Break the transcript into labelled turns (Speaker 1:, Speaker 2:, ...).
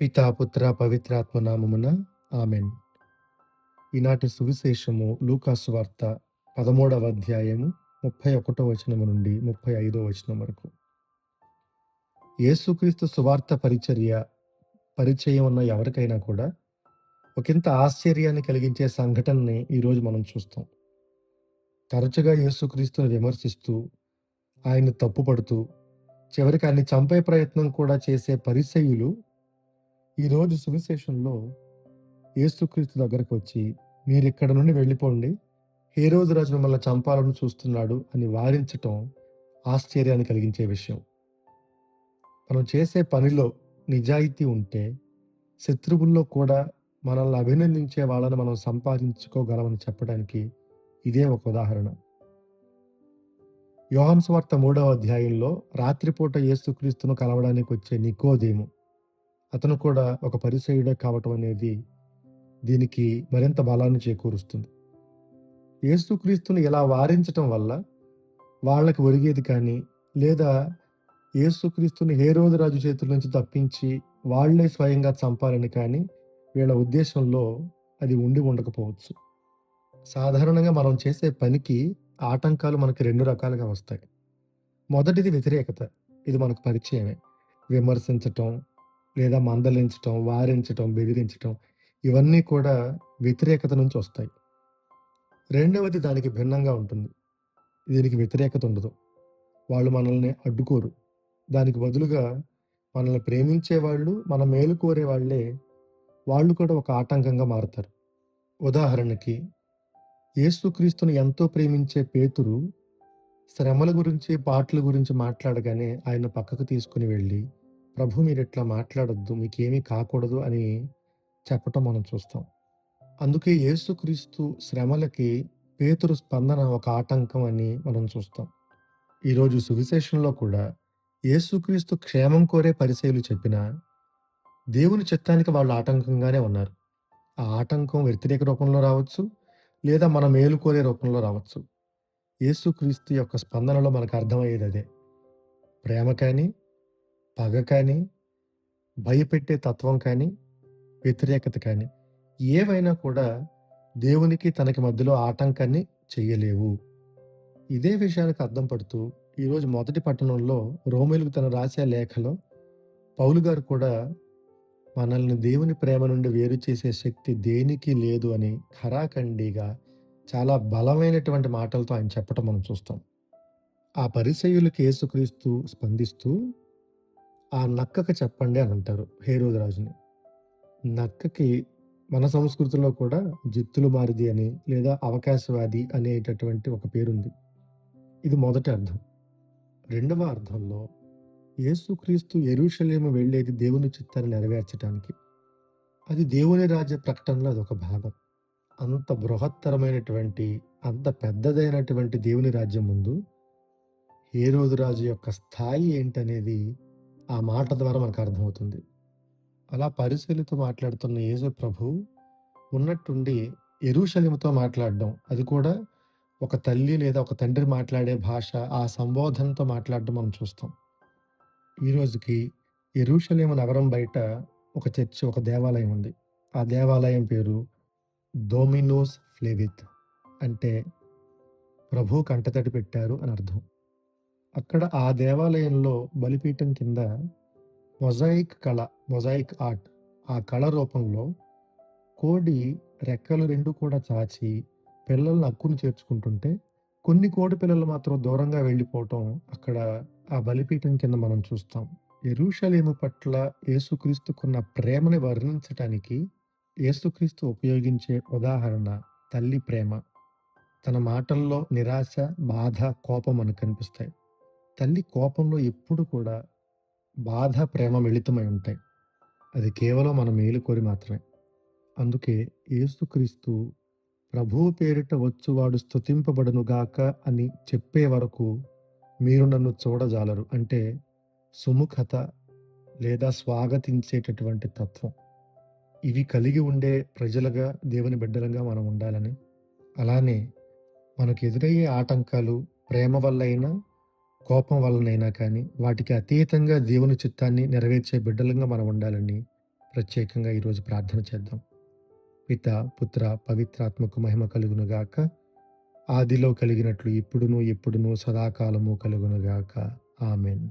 Speaker 1: పితా పుత్ర పవిత్రాత్మ నామమున ఆమెన్. ఈనాటి సువిశేషము లూకాసు వార్త 13వ అధ్యాయము 31 వచనము నుండి 35 వచనం వరకు. యేసుక్రీస్తు సువార్త పరిచయం ఉన్న ఎవరికైనా కూడా ఒకంత ఆశ్చర్యాన్ని కలిగించే సంఘటనని ఈరోజు మనం చూస్తాం. తరచుగా యేసుక్రీస్తుని విమర్శిస్తూ, ఆయన్ని తప్పుపడుతూ, చివరికి ఆయన్ని చంపే ప్రయత్నం కూడా చేసే పరిసయ్యులు ఈరోజు సువిశేషంలో యేసుక్రీస్తు దగ్గరకు వచ్చి, మీరిక్కడి నుండి వెళ్ళిపోండి, హేరోదు రాజు మిమ్మల్ని చంపాలని చూస్తున్నాడు అని వారించటం ఆశ్చర్యాన్ని కలిగించే విషయం. మనం చేసే పనిలో నిజాయితీ ఉంటే, శత్రువుల్లో కూడా మనల్ని అభినందించే వాళ్ళని మనం సంపాదించుకోగలమని చెప్పడానికి ఇదే ఒక ఉదాహరణ. యోహాను సువార్త 3వ అధ్యాయంలో రాత్రిపూట యేసుక్రీస్తును కలవడానికి వచ్చే నికోదేము, అతను కూడా ఒక పరిసయ్యుడే కావటం అనేది దీనికి మరింత బలాన్ని చేకూరుస్తుంది. యేసుక్రీస్తుని ఇలా వారించటం వల్ల వాళ్ళకి ఒరిగేది కానీ, లేదా యేసుక్రీస్తుని హేరోదు రాజు చేతుల నుంచి తప్పించి వాళ్ళే స్వయంగా చంపాలని కానీ వీళ్ళ ఉద్దేశంలో అది ఉండి ఉండకపోవచ్చు. సాధారణంగా మనం చేసే పనికి ఆటంకాలు మనకి 2 రకాలుగా వస్తాయి. మొదటిది వ్యతిరేకత. ఇది మనకు పరిచయమే. విమర్శించటం, లేదా మందలించటం, వారించటం, బెదిరించటం, ఇవన్నీ కూడా వ్యతిరేకత నుంచి వస్తాయి. రెండవది దానికి భిన్నంగా ఉంటుంది. దీనికి వ్యతిరేకత ఉండదు. వాళ్ళు మనల్ని అడ్డుకోరు. దానికి బదులుగా మనల్ని ప్రేమించేవాళ్ళు, మన మేలు కోరే వాళ్ళు కూడా ఒక ఆటంకంగా మారతారు. ఉదాహరణకి, యేసుక్రీస్తుని ఎంతో ప్రేమించే పేతురు శ్రమల గురించి, పాటల గురించి మాట్లాడగానే ఆయన పక్కకు తీసుకుని వెళ్ళి, ప్రభు మీరిట్లా మాట్లాడొద్దు, మీకేమీ కాకూడదు అని చెప్పటం మనం చూస్తాం. అందుకే యేసుక్రీస్తు శ్రమలకి పేతురు స్పందన ఒక ఆటంకం అని మనం చూస్తాం. ఈరోజు సువిశేషంలో కూడా యేసుక్రీస్తు క్షేమం కోరే పరిసయ్యులు చెప్పినా, దేవుని చిత్తానికి వాళ్ళు ఆటంకంగానే ఉన్నారు. ఆ ఆటంకం వ్యతిరేక రూపంలో రావచ్చు, లేదా మన మేలు కోరే రూపంలో రావచ్చు. యేసుక్రీస్తు యొక్క స్పందనలో మనకు అర్థమయ్యేది అదే. ప్రేమ కానీ, పగ కానీ, భయపెట్టే తత్వం కానీ, వ్యతిరేకత కానీ, ఏవైనా కూడా దేవునికి తనకి మధ్యలో ఆటంకాన్ని చెయ్యలేవు. ఇదే విషయానికి అద్దం పడుతూ ఈరోజు మొదటి పట్టణంలో రోమీయులకు తను రాసే లేఖలో పౌలు గారు కూడా మనల్ని దేవుని ప్రేమ నుండి వేరు చేసే శక్తి దేనికి లేదు అని ఖరాఖండిగా చాలా బలమైనటువంటి మాటలతో ఆయన చెప్పటం మనం చూస్తాం. ఆ పరిసయ్యులకి యేసుక్రీస్తు స్పందిస్తూ, ఆ నక్కకి చెప్పండి అని అంటారు హేరోదు రాజుని. నక్కకి మన సంస్కృతిలో కూడా జిత్తులు మారిది అని, లేదా అవకాశవాది అనేటటువంటి ఒక పేరుంది. ఇది మొదటి అర్థం. రెండవ అర్థంలో యేసుక్రీస్తు యెరూషలేము వెళ్ళేది దేవుని చిత్తాన్ని నెరవేర్చటానికి. అది దేవుని రాజ్య ప్రకటనలో అదొక భాగం. అంత బృహత్తరమైనటువంటి, అంత పెద్దదైనటువంటి దేవుని రాజ్యం ముందు హేరోదు రాజు యొక్క స్థాయి ఏంటనేది ఆ మాట ద్వారా మనకు అర్థమవుతుంది. అలా పరిసయ్యులతో మాట్లాడుతున్న యేసు ప్రభువు ఉన్నట్టుండి యెరూషలేముతో మాట్లాడడం, అది కూడా ఒక తల్లి లేదా ఒక తండ్రి మాట్లాడే భాష, ఆ సంబోధనతో మాట్లాడడం మనం చూస్తాం. ఈ రోజుకి యెరూషలేము నగరం బయట ఒక చర్చ్, ఒక దేవాలయం ఉంది. ఆ దేవాలయం పేరు డోమినోస్ ఫ్లేవిత్, అంటే ప్రభువు కంటతడి పెట్టారు అని అర్థం. అక్కడ ఆ దేవాలయంలో బలిపీఠం కింద మొజాయిక్ ఆర్ట్, ఆ కళ రూపంలో కోడి రెక్కలు 2 కూడా చాచి పిల్లల్ని అక్కున చేర్చుకుంటుంటే, కొన్ని కోడి పిల్లలు మాత్రం దూరంగా వెళ్ళిపోవటం అక్కడ ఆ బలిపీఠం కింద మనం చూస్తాం. యెరూషలేము పట్ల యేసుక్రీస్తుకున్న ప్రేమని వర్ణించటానికి యేసుక్రీస్తు ఉపయోగించే ఉదాహరణ తల్లి ప్రేమ. తన మాటల్లో నిరాశ, బాధ, కోపం మనకు కనిపిస్తాయి. తల్లి కోపంలో ఎప్పుడు కూడా బాధ, ప్రేమ మిళితమై ఉంటాయి. అది కేవలం మన మేలు కోరి మాత్రమే. అందుకే యేసుక్రీస్తు ప్రభువు పేరిట వచ్చువాడు స్తుతింపబడునుగాక అని చెప్పే వరకు మీరు నన్ను చూడజాలరు. అంటే సుముఖత, లేదా స్వాగతించేటటువంటి తత్వం. ఇవి కలిగి ఉండే ప్రజలుగా, దేవుని బిడ్డలుగా మనం ఉండాలని, అలానే మనకు ఎదురయ్యే ఆటంకాలు ప్రేమ వల్లైనా, కోపం వల్లనైనా కానీ, వాటికి అతీతంగా దేవుని చిత్తాన్ని నెరవేర్చే బిడ్డలుగా మనం ఉండాలని ప్రత్యేకంగా ఈరోజు ప్రార్థన చేద్దాం. పిత, పుత్ర, పవిత్రాత్మకు మహిమ కలుగునుగాక. ఆదిలో కలిగినట్లు ఇప్పుడును, ఎప్పుడును, సదాకాలము కలుగునుగాక. ఆమేన్.